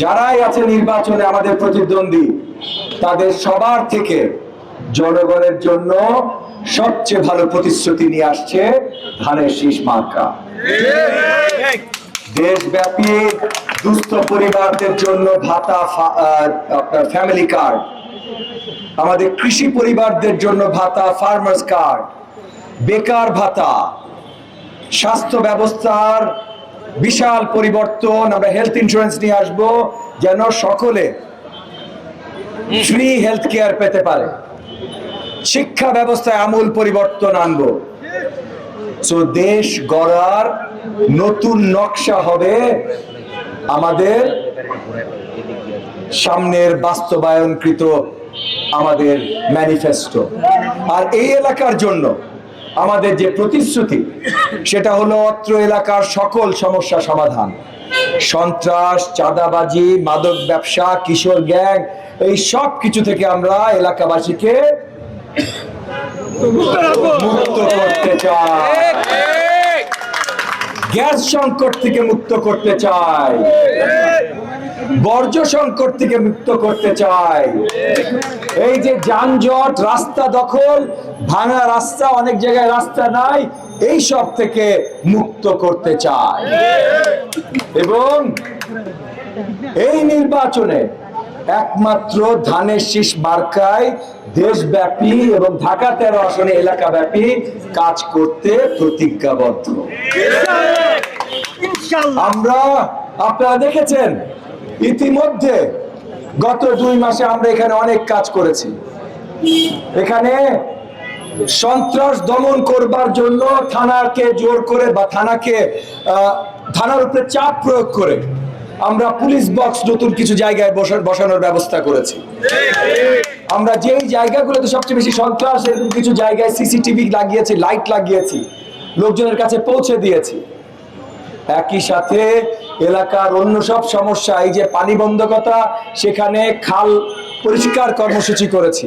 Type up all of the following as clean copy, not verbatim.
যারাই আছে নির্বাচনে আমাদের প্রতিদ্বন্দ্বী, তাদের সবার থেকে জনগণের জন্য সবচেয়ে ভালো প্রতিশ্রুতি নিয়ে আসছে ধানের শীষ মার্কা। দেশব্যাপী দুস্থ পরিবারদের জন্য ভাতা, আপনার ফ্যামিলি কার্ড, আমাদের কৃষি পরিবারদের জন্য ভাতা, ফার্মার্স কার্ড, বেকার ভাতা, স্বাস্থ্য ব্যবস্থার বিশাল পরিবর্তন। আমরা হেলথ ইন্স্যুরেন্স নিয়ে আসবো যেন সকলে ফ্রি হেলথ কেয়ার পেতে পারে। শিক্ষা ব্যবস্থায় আমূল পরিবর্তন আনবো। তো দেশ গড়ার নতুন নকশা হবে আমাদের সামনের বাস্তবায়নকৃত আমাদের ম্যানিফেস্টো। আর এই এলাকার জন্য আমাদের যে প্রতিশ্রুতি, সেটা হলো অত্র এলাকার সকল সমস্যা সমাধান। সন্ত্রাস, চাঁদাবাজি, মাদক ব্যবসা, কিশোর গ্যাং, এই সব কিছু থেকে আমরা এলাকাবাসীকে মুক্ত করতে চাই। গ্যাস সংকট থেকে মুক্ত করতে চাই, বর্জ্য সংকট থেকে মুক্ত করতে চাই। এই যে যানজট, রাস্তা দখল, ভাঙা রাস্তা, অনেক জায়গায় রাস্তা নাই, এই সব থেকে মুক্ত করতে চাই। এবং এই নির্বাচনে একমাত্র ধানের শীষ মার্কায় দেশব্যাপী এবং ঢাকা 13 আসনে এলাকাব্যাপী কাজ করতে প্রতিজ্ঞাবদ্ধ। আমরা, আপনারা দেখেছেন ইতিমধ্যে গত 2 মাসে আমরা এখানে অনেক কাজ করেছি। এখানে সন্ত্রাস দমন করবার জন্য থানাকে জোর করে বা থানার উপরে চাপ প্রয়োগ করে আমরা পুলিশ বক্স নতুন কিছু জায়গায় বসানোর ব্যবস্থা করেছি। আমরা যেই জায়গাগুলোতে সবচেয়ে বেশি সন্ত্রাস, এরকম কিছু জায়গায় সিসিটিভি লাগিয়েছি, লাইট লাগিয়েছি, লোকজনের কাছে পৌঁছে দিয়েছি। একই সাথে এলাকার অন্য সব সমস্যা, এই যে পানি বন্ধকতা, সেখানে খাল পরিষ্কার কর্মসূচি করেছি,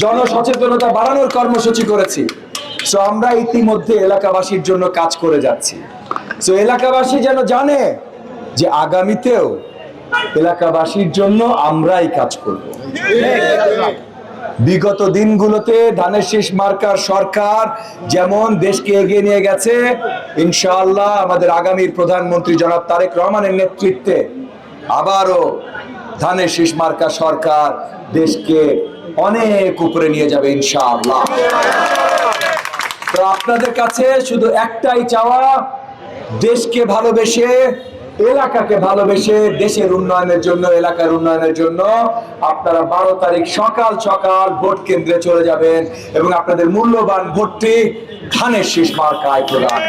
জনসচেতনতা বাড়ানোর কর্মসূচি করেছি। সো আমরা ইতিমধ্যে এলাকাবাসীর জন্য কাজ করে যাচ্ছি। সো এলাকাবাসী যেন জানে যে আগামীতেও এলাকাবাসীর জন্য আমরাই কাজ করব। বিগত দিনগুলোতে ধানের শীষ মার্কার সরকার যেমন দেশকে এগিয়ে নিয়ে গেছে, ইনশাআল্লাহ আমাদের আগামীর প্রধানমন্ত্রী জনাব তারেক রহমানের নেতৃত্বে আবারও ধানের শীষ মার্কা সরকার দেশকে অনেক উপরে নিয়ে যাবে ইনশাআল্লাহ। তো আপনাদের কাছে শুধু একটাই চাওয়া, দেশকে ভালোবেসে, এলাকাকে ভালোবেসে, দেশের উন্নয়নের জন্য, এলাকার উন্নয়নের জন্য আপনারা 12 তারিখ সকাল সকাল ভোট কেন্দ্রে চলে যাবেন এবং আপনাদের মূল্যবান ভোটটি ধানের শীষ মার্কায় প্রদান।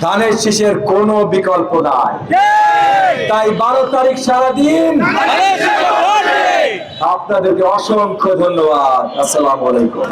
ধানের শীষের কোনো বিকল্প নাই। তাই 12 তারিখ সারাদিন আপনাদেরকে অসংখ্য ধন্যবাদ। আসসালামু আলাইকুম।